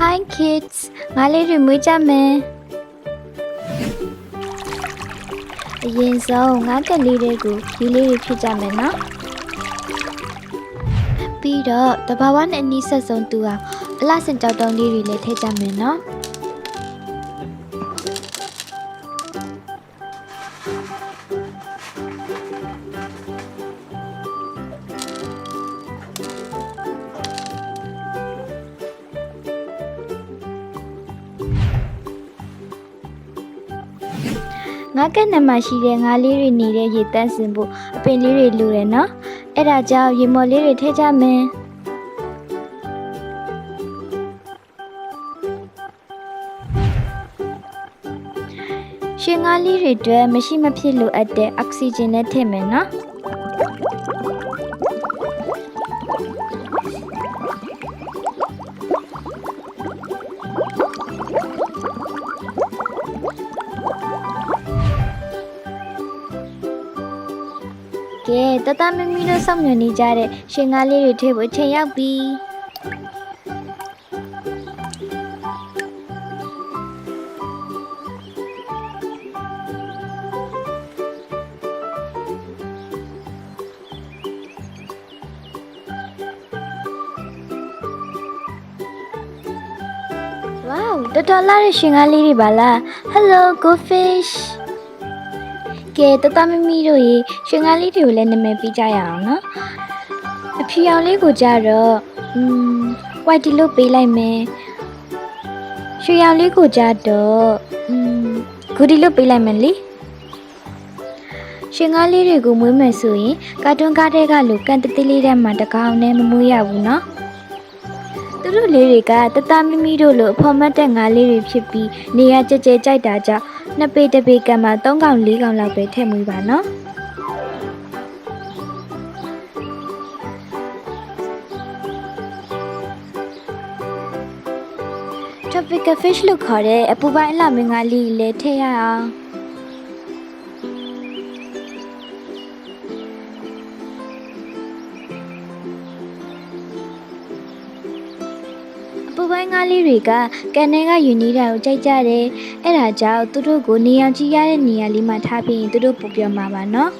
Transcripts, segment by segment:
Hi kids ငါလေးတွေမွေးကြမယ်အရင်ဆုံးငါကလေးတွေကိုဒီလေးတွေဖြစ်ကြမယ်နော်ပြီးတော့တဘာဝနဲ့အနီးဆက်ဆုံးသူအောင်အလှဆင်ကြောက်တုံးလေးတွေလည်းထည့်ကြမယ်နော်ငါကက်နမှာရှိတဲ့ငါးလေးတွေနေတဲ့ရေတန်းစင်ဖို့အပင်လေးတွေလိုတယ်နော်အဲ့ဒါကြောင့်ရေမော်လေးတွေထည့်ကြမယ်ရှင်ငါးလေးတွေအတွက်မရှိမဖြစ်လိုအပ်တဲ့အောက်ဆီဂျင်နဲ့ထည့်မယ်နော်ကဲတတမမီတို့စောင့်မျှော်နေကြတဲ့ရှင်ကားလေးတွေထည့်ဖို့အချိန်ရောက်ပြီဝေါတော်တော်လာတဲ့ရှင်ကားလေးတွေပါလား Hello Goldfishကဲတတမမီတို့ရေရှင်ကားလေးတွေကိုလည်းနာမည်ပေးကြရအောင်နော်အဖြူရောင်လေးကိုကြတော့white တီလို့ပေးလိုက်မယ်ရွှေရောင်လေးကိုကြတော့ဂူဒီလို့ပေးလိုက်မယ်လေရှင်ကားလေးတွေကိုမွေးမယ်ဆိုရင်ကာတွန်းကားတဲ့ကလိုကန်တတိလေးထဲမှာတကောင်နဲ့မမွေးရဘူးနော်သူတို့လေးတွေကတတမမီတို့လိုအဖော်မတ်တဲ့ငါးလေးတွေဖြစ်ပြီးနေရကြဲကြဲကြိုက်တာကြောင့်နှစ်ပေတစ်ပေကံမှာ3កောင်4កောင်လောက်ပဲထည့်မွေးပါနော် Tropical fish လို့ခေါ်တဲ့အပူပိုင်းအလှမင်းကားလေးလည်းထည့်ရအောင်အပူပိုင်းကားလေးတွေကကန်ထဲကယူနေတာကိုကြိုက်ကြတယ်အဲ့ဒါကြောင့်သူတို့ကိုနေအောင်ကြည့်ရတဲ့နေရာလေးမှာထားပြီးရင်သူတို့ပူပြောမှာပါနော်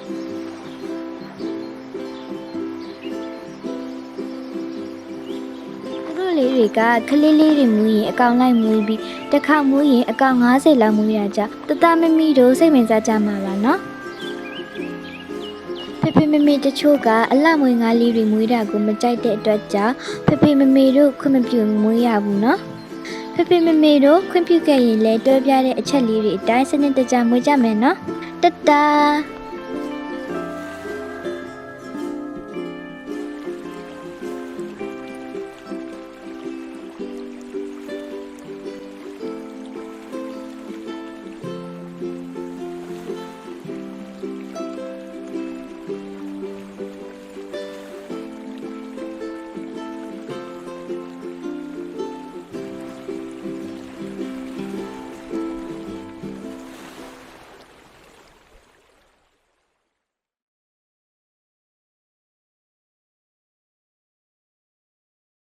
လေးတွေကခလေးလေးတွေမွေးရင်အကောင်လိုက်မွေးပြီးတစ်ခါမွေးရင်အကောင်90လောက်မွေးရကြတတမမီတို့စိတ်ဝင်စားကြမှာပါနော်ဖေဖေမမေတချို့ကအလှမွေးငါးလေးတွေမွေးတာကိုမကြိုက်တဲ့အတွက်ကြောင့်ဖေဖေမမေတို့ခွင့်မပြုမွေးရဘူးနော်ဖေဖေမမေတို့ခွင့်ပြုခဲ့ရင်လည်းတွဲပြတဲ့အချက်လေးတွေအတိုင်းစနစ်တကျမွေးကြမယ်နော်တတ